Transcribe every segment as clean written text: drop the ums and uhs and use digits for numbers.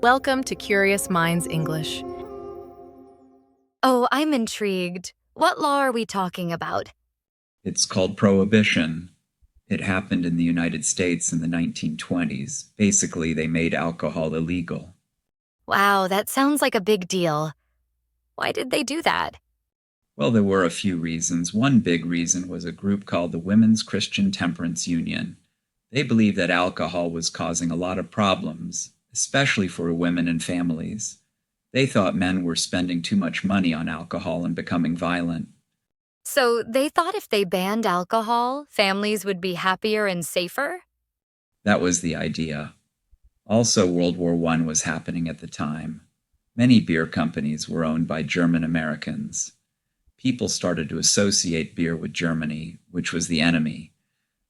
Welcome to Curious Minds English. Oh, I'm intrigued. What law are we talking about? It's called Prohibition. It happened in the United States in the 1920s. Basically, they made alcohol illegal. Wow, that sounds like a big deal. Why did they do that? Well, there were a few reasons. One big reason was a group called the Women's Christian Temperance Union. They believed that alcohol was causing a lot of problems, especially for women and families. They thought men were spending too much money on alcohol and becoming violent. So they thought if they banned alcohol, families would be happier and safer? That was the idea. Also, World War I was happening at the time. Many beer companies were owned by German Americans. People started to associate beer with Germany, which was the enemy.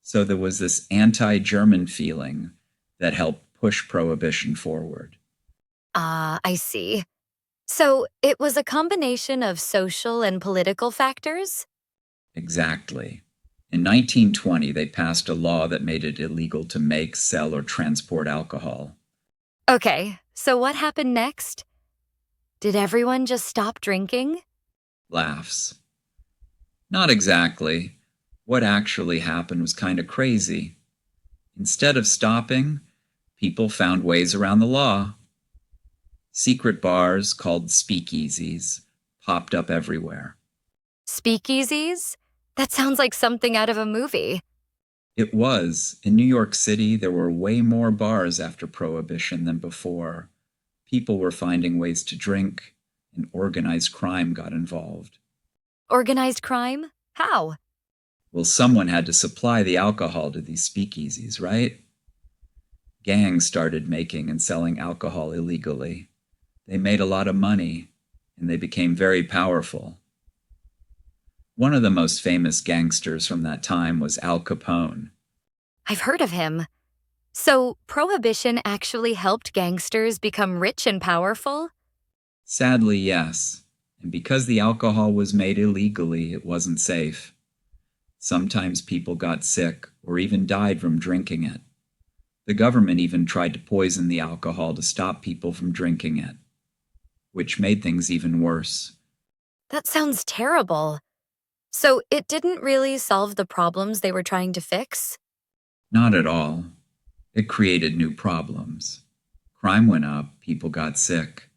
So there was this anti-German feeling that helped push Prohibition forward. I see. So it was a combination of social and political factors? Exactly. In 1920, they passed a law that made it illegal to make, sell, or transport alcohol. Okay, so what happened next? Did everyone just stop drinking? Laughs. Not exactly. What actually happened was kind of crazy. Instead of stopping, people found ways around the law. Secret bars called speakeasies popped up everywhere. Speakeasies? That sounds like something out of a movie. It was. In New York City, there were way more bars after Prohibition than before. People were finding ways to drink, and organized crime got involved. Organized crime? How? Well, someone had to supply the alcohol to these speakeasies, right? Gangs started making and selling alcohol illegally. They made a lot of money, and they became very powerful. One of the most famous gangsters from that time was Al Capone. I've heard of him. So, Prohibition actually helped gangsters become rich and powerful? Sadly, yes. And because the alcohol was made illegally, it wasn't safe. Sometimes people got sick or even died from drinking it. The government even tried to poison the alcohol to stop people from drinking it, which made things even worse. That sounds terrible. So, it didn't really solve the problems they were trying to fix? Not at all. It created new problems. Crime went up, people got sick,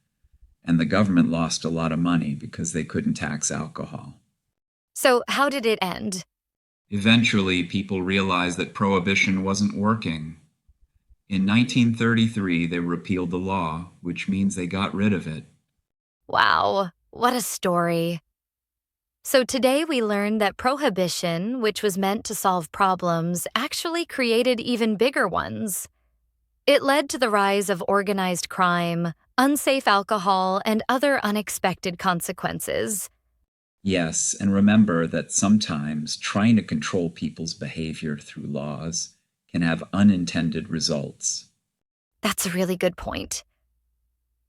and the government lost a lot of money because they couldn't tax alcohol. So, how did it end? Eventually, people realized that Prohibition wasn't working. In 1933, they repealed the law, which means they got rid of it. Wow, what a story. So, today we learned that Prohibition, which was meant to solve problems, actually created even bigger ones. It led to the rise of organized crime, unsafe alcohol, and other unexpected consequences. Yes, and remember that sometimes trying to control people's behavior through laws can have unintended results. That's a really good point.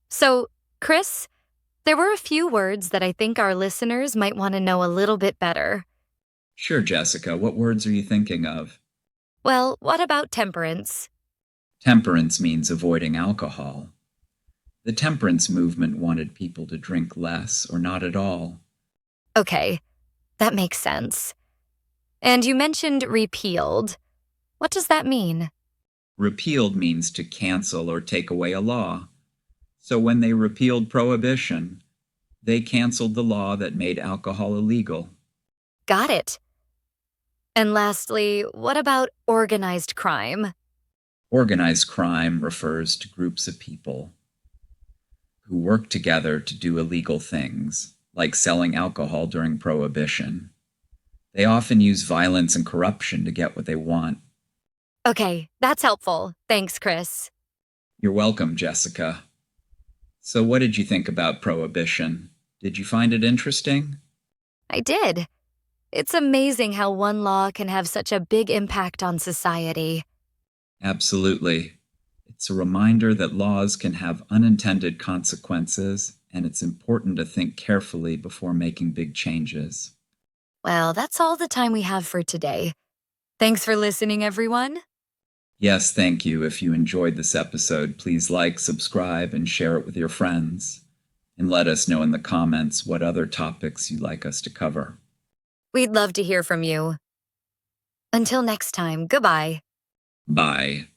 So, Chris, there were a few words that I think our listeners might want to know a little bit better. Sure, Jessica, what words are you thinking of? Well, what about temperance? Temperance means avoiding alcohol. The temperance movement wanted people to drink less or not at all. Okay, that makes sense. And you mentioned repealed. What does that mean? Repealed means to cancel or take away a law. So when they repealed Prohibition, they canceled the law that made alcohol illegal. Got it. And lastly, what about organized crime? Organized crime refers to groups of people who work together to do illegal things, like selling alcohol during Prohibition. They often use violence and corruption to get what they want. Okay, that's helpful. Thanks, Chris. You're welcome, Jessica. So what did you think about Prohibition? Did you find it interesting? I did. It's amazing how one law can have such a big impact on society. Absolutely. It's a reminder that laws can have unintended consequences, and it's important to think carefully before making big changes. Well, that's all the time we have for today. Thanks for listening, everyone. Yes, thank you. If you enjoyed this episode, please like, subscribe, and share it with your friends. And let us know in the comments what other topics you'd like us to cover. We'd love to hear from you. Until next time, goodbye. Bye.